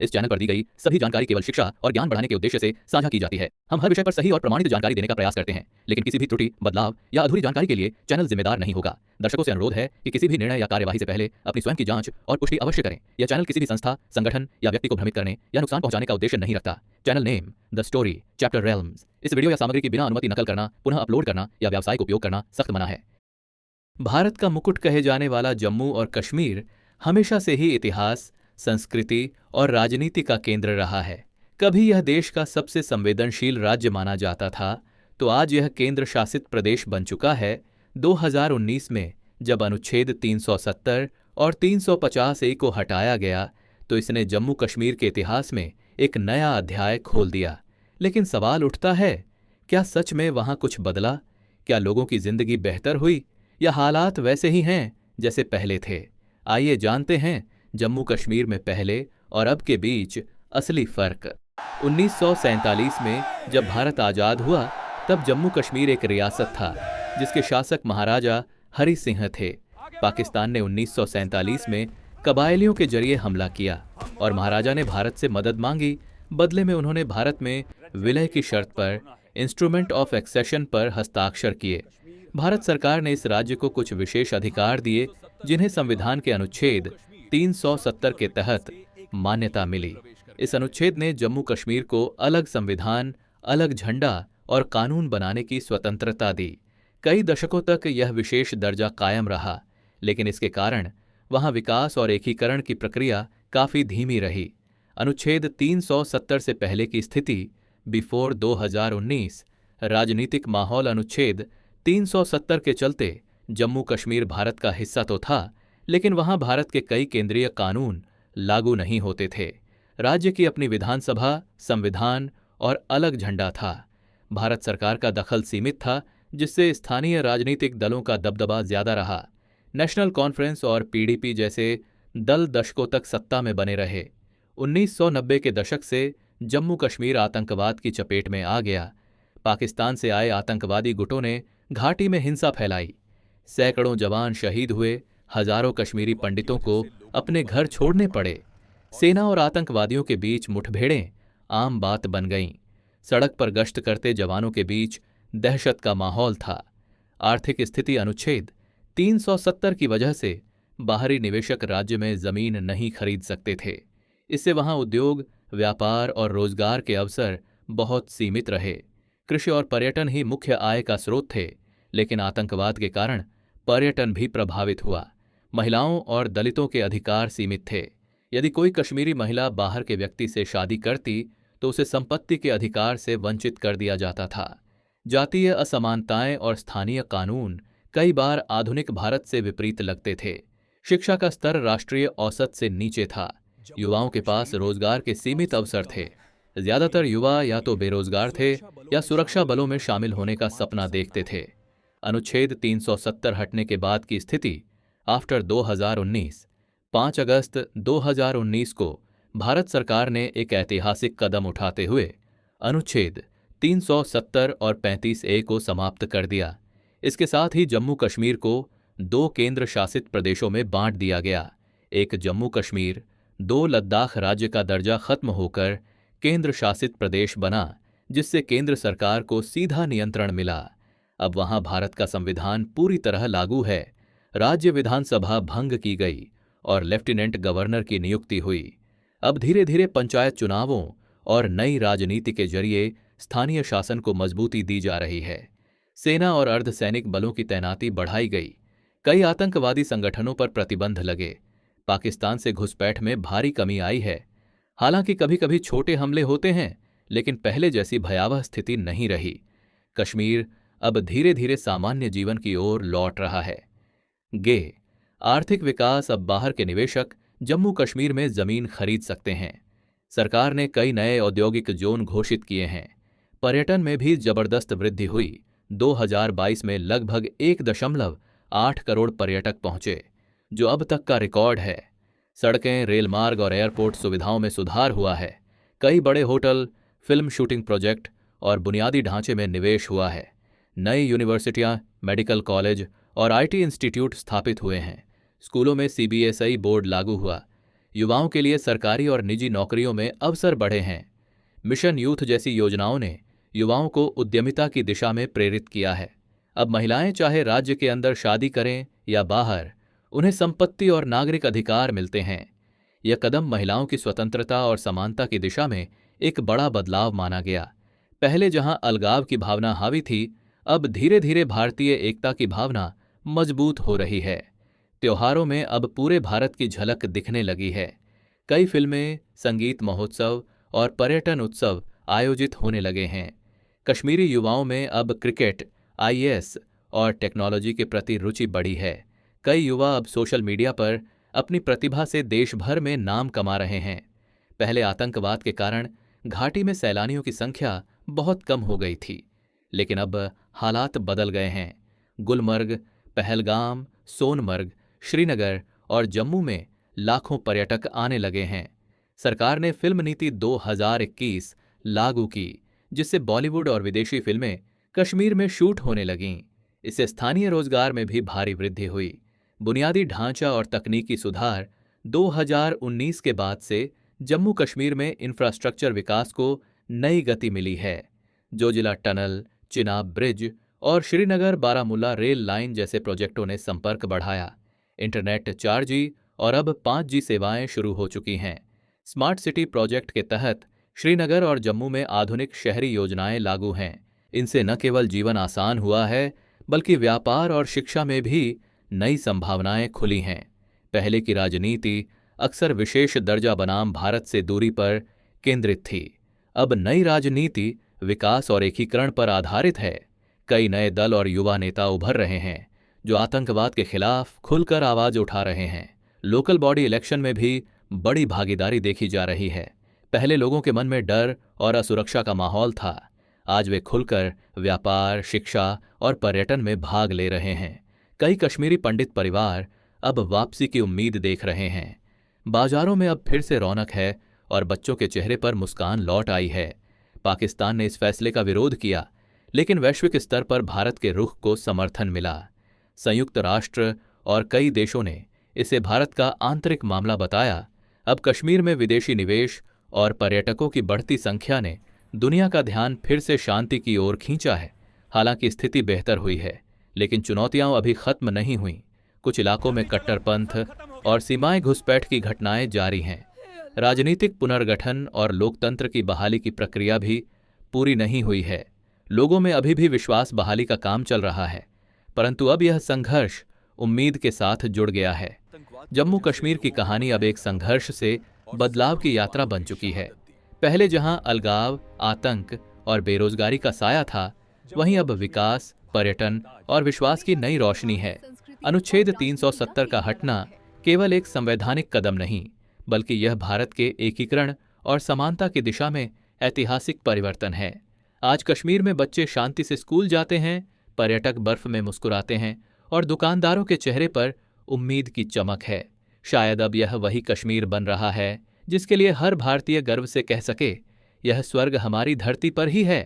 इस चैनल पर दी गई सभी जानकारी केवल शिक्षा और ज्ञान बढ़ाने के उद्देश्य से साझा की जाती है। हम हर विषय पर सही और प्रमाणित जानकारी देने का प्रयास करते हैं, लेकिन किसी भी त्रुटि, बदलाव या अधूरी जानकारी के लिए चैनल जिम्मेदार नहीं होगा। दर्शकों से अनुरोध है कि किसी भी निर्णय या कार्यवाही से पहले अपनी स्वयं की जांच और पुष्टि अवश्य करें। यह चैनल किसी भी संस्था, संगठन या व्यक्ति को भ्रमित करने या नुकसान पहुंचाने का उद्देश्य नहीं रखता। Channel name, the story, chapter realms. इस वीडियो या सामग्री की बिना अनुमति नकल करना, पुनः अपलोड करना या व्यावसायिक उपयोग करना सख्त मना है। भारत का मुकुट कहे जाने वाला जम्मू और कश्मीर हमेशा से ही इतिहास, संस्कृति और राजनीति का केंद्र रहा है। कभी यह देश का सबसे संवेदनशील राज्य माना जाता था, तो आज यह केंद्र शासित प्रदेश बन चुका है। 2019 में जब अनुच्छेद 370 और 350A को हटाया गया, तो इसने जम्मू कश्मीर के इतिहास में एक नया अध्याय खोल दिया। लेकिन सवाल उठता है, क्या सच में वहां कुछ बदला? क्या लोगों की जिंदगी बेहतर हुई या हालात वैसे ही हैं जैसे पहले थे? आइए जानते हैं जम्मू कश्मीर में पहले और अब के बीच असली फर्क। 1947 में जब भारत आजाद हुआ, तब जम्मू कश्मीर एक रियासत था जिसके शासक महाराजा हरि सिंह थे। पाकिस्तान ने 1947 में कबायलियों के जरिए हमला किया और महाराजा ने भारत से मदद मांगी। बदले में उन्होंने भारत में विलय की शर्त पर इंस्ट्रूमेंट ऑफ एक्सेशन पर हस्ताक्षर किए। भारत सरकार ने इस राज्य को कुछ विशेष अधिकार दिए, जिन्हें संविधान के अनुच्छेद 370 के तहत मान्यता मिली। इस अनुच्छेद ने जम्मू कश्मीर को अलग संविधान, अलग झंडा और कानून बनाने की स्वतंत्रता दी। कई दशकों तक यह विशेष दर्जा कायम रहा, लेकिन इसके कारण वहां विकास और एकीकरण की प्रक्रिया काफी धीमी रही। अनुच्छेद 370 से पहले की स्थिति, बिफोर 2019, राजनीतिक माहौल अनुच्छेद 370 के चलते जम्मू कश्मीर भारत का हिस्सा तो था, लेकिन वहां भारत के कई केंद्रीय कानून लागू नहीं होते थे। राज्य की अपनी विधानसभा, संविधान और अलग झंडा था। भारत सरकार का दखल सीमित था, जिससे स्थानीय राजनीतिक दलों का दबदबा ज्यादा रहा। नेशनल कॉन्फ्रेंस और पीडीपी जैसे दल दशकों तक सत्ता में बने रहे। 1990 के दशक से जम्मू कश्मीर आतंकवाद की चपेट में आ गया। पाकिस्तान से आए आतंकवादी गुटों ने घाटी में हिंसा फैलाई। सैकड़ों जवान शहीद हुए, हजारों कश्मीरी पंडितों को अपने घर छोड़ने पड़े। सेना और आतंकवादियों के बीच मुठभेड़ें आम बात बन गईं। सड़क पर गश्त करते जवानों के बीच दहशत का माहौल था। आर्थिक स्थिति अनुच्छेद 370 की वजह से बाहरी निवेशक राज्य में जमीन नहीं खरीद सकते थे। इससे वहां उद्योग, व्यापार और रोजगार के अवसर बहुत सीमित रहे। कृषि और पर्यटन ही मुख्य आय का स्रोत थे, लेकिन आतंकवाद के कारण पर्यटन भी प्रभावित हुआ। महिलाओं और दलितों के अधिकार सीमित थे। यदि कोई कश्मीरी महिला बाहर के व्यक्ति से शादी करती, तो उसे संपत्ति के अधिकार से वंचित कर दिया जाता था। जातीय असमानताएं और स्थानीय कानून कई बार आधुनिक भारत से विपरीत लगते थे। शिक्षा का स्तर राष्ट्रीय औसत से नीचे था। युवाओं के पास रोजगार के सीमित अवसर थे। ज्यादातर युवा या तो बेरोजगार थे या सुरक्षा बलों में शामिल होने का सपना देखते थे। अनुच्छेद 370 हटने के बाद की स्थिति, आफ्टर 2019, 5 अगस्त 2019 को भारत सरकार ने एक ऐतिहासिक कदम उठाते हुए अनुच्छेद 370 और 35A को समाप्त कर दिया। इसके साथ ही जम्मू कश्मीर को 2 केंद्र शासित प्रदेशों में बांट दिया गया। एक जम्मू कश्मीर, 2 लद्दाख राज्य का दर्जा खत्म होकर केंद्र शासित प्रदेश बना, जिससे केंद्र सरकार को सीधा नियंत्रण मिला। अब वहां भारत का संविधान पूरी तरह लागू है। राज्य विधानसभा भंग की गई और लेफ्टिनेंट गवर्नर की नियुक्ति हुई। अब धीरे धीरे पंचायत चुनावों और नई राजनीति के जरिए स्थानीय शासन को मजबूती दी जा रही है। सेना और अर्धसैनिक बलों की तैनाती बढ़ाई गई। कई आतंकवादी संगठनों पर प्रतिबंध लगे। पाकिस्तान से घुसपैठ में भारी कमी आई है। हालांकि कभी कभी छोटे हमले होते हैं, लेकिन पहले जैसी भयावह स्थिति नहीं रही। कश्मीर अब धीरे धीरे सामान्य जीवन की ओर लौट रहा है। गे आर्थिक विकास, अब बाहर के निवेशक जम्मू कश्मीर में जमीन खरीद सकते हैं। सरकार ने कई नए औद्योगिक जोन घोषित किए हैं। पर्यटन में भी जबरदस्त वृद्धि हुई। 2022 में लगभग 1.8 करोड़ पर्यटक पहुंचे, जो अब तक का रिकॉर्ड है। सड़कें, रेलमार्ग और एयरपोर्ट सुविधाओं में सुधार हुआ है। कई बड़े होटल, फिल्म शूटिंग प्रोजेक्ट और बुनियादी ढांचे में निवेश हुआ है। नई यूनिवर्सिटियां, मेडिकल कॉलेज और IT इंस्टीट्यूट स्थापित हुए हैं। स्कूलों में CBSI बोर्ड लागू हुआ। युवाओं के लिए सरकारी और निजी नौकरियों में अवसर बढ़े हैं। मिशन यूथ जैसी योजनाओं ने युवाओं को उद्यमिता की दिशा में प्रेरित किया है। अब महिलाएं चाहे राज्य के अंदर शादी करें या बाहर, उन्हें संपत्ति और नागरिक अधिकार मिलते हैं। यह कदम महिलाओं की स्वतंत्रता और समानता की दिशा में एक बड़ा बदलाव माना गया। पहले जहां अलगाव की भावना हावी थी, अब धीरे धीरे भारतीय एकता की भावना मजबूत हो रही है। त्योहारों में अब पूरे भारत की झलक दिखने लगी है। कई फिल्में, संगीत महोत्सव और पर्यटन उत्सव आयोजित होने लगे हैं। कश्मीरी युवाओं में अब क्रिकेट, आईएएस और टेक्नोलॉजी के प्रति रुचि बढ़ी है। कई युवा अब सोशल मीडिया पर अपनी प्रतिभा से देश भर में नाम कमा रहे हैं। पहले आतंकवाद के कारण घाटी में सैलानियों की संख्या बहुत कम हो गई थी, लेकिन अब हालात बदल गए हैं। गुलमर्ग, पहलगाम, सोनमर्ग, श्रीनगर और जम्मू में लाखों पर्यटक आने लगे हैं। सरकार ने फिल्म नीति 2021 लागू की, जिससे बॉलीवुड और विदेशी फिल्में कश्मीर में शूट होने लगीं। इससे स्थानीय रोजगार में भी भारी वृद्धि हुई। बुनियादी ढांचा और तकनीकी सुधार 2019 के बाद से जम्मू कश्मीर में इंफ्रास्ट्रक्चर विकास को नई गति मिली है। जोजिला टनल, चिनाब ब्रिज और श्रीनगर बारामूला रेल लाइन जैसे प्रोजेक्टों ने संपर्क बढ़ाया। इंटरनेट 4G और अब 5G सेवाएं शुरू हो चुकी हैं। स्मार्ट सिटी प्रोजेक्ट के तहत श्रीनगर और जम्मू में आधुनिक शहरी योजनाएं लागू हैं। इनसे न केवल जीवन आसान हुआ है, बल्कि व्यापार और शिक्षा में भी नई संभावनाएं खुली हैं। पहले की राजनीति अक्सर विशेष दर्जा बनाम भारत से दूरी पर केंद्रित थी। अब नई राजनीति विकास और एकीकरण पर आधारित है। कई नए दल और युवा नेता उभर रहे हैं, जो आतंकवाद के खिलाफ खुलकर आवाज उठा रहे हैं। लोकल बॉडी इलेक्शन में भी बड़ी भागीदारी देखी जा रही है। पहले लोगों के मन में डर और असुरक्षा का माहौल था। आज वे खुलकर व्यापार, शिक्षा और पर्यटन में भाग ले रहे हैं। कई कश्मीरी पंडित परिवार अब वापसी की उम्मीद देख रहे हैं। बाजारों में अब फिर से रौनक है और बच्चों के चेहरे पर मुस्कान लौट आई है। पाकिस्तान ने इस फैसले का विरोध किया, लेकिन वैश्विक स्तर पर भारत के रुख को समर्थन मिला। संयुक्त राष्ट्र और कई देशों ने इसे भारत का आंतरिक मामला बताया। अब कश्मीर में विदेशी निवेश और पर्यटकों की बढ़ती संख्या ने दुनिया का ध्यान फिर से शांति की ओर खींचा है। हालांकि स्थिति बेहतर हुई है, लेकिन चुनौतियां अभी खत्म नहीं हुईं। कुछ इलाकों में कट्टरपंथ और सीमाएं घुसपैठ की घटनाएं जारी हैं। राजनीतिक पुनर्गठन और लोकतंत्र की बहाली की प्रक्रिया भी पूरी नहीं हुई है। लोगों में अभी भी विश्वास बहाली का काम चल रहा है, परंतु अब यह संघर्ष उम्मीद के साथ जुड़ गया है। जम्मू कश्मीर की कहानी अब एक संघर्ष से बदलाव की यात्रा बन चुकी है। पहले जहां अलगाव, आतंक और बेरोजगारी का साया था, वहीं अब विकास, पर्यटन और विश्वास की नई रोशनी है। अनुच्छेद 370 का हटना केवल एक संवैधानिक कदम नहीं, बल्कि यह भारत के एकीकरण और समानता की दिशा में ऐतिहासिक परिवर्तन है। आज कश्मीर में बच्चे शांति से स्कूल जाते हैं, पर्यटक बर्फ में मुस्कुराते हैं और दुकानदारों के चेहरे पर उम्मीद की चमक है। शायद अब यह वही कश्मीर बन रहा है जिसके लिए हर भारतीय गर्व से कह सके, यह स्वर्ग हमारी धरती पर ही है।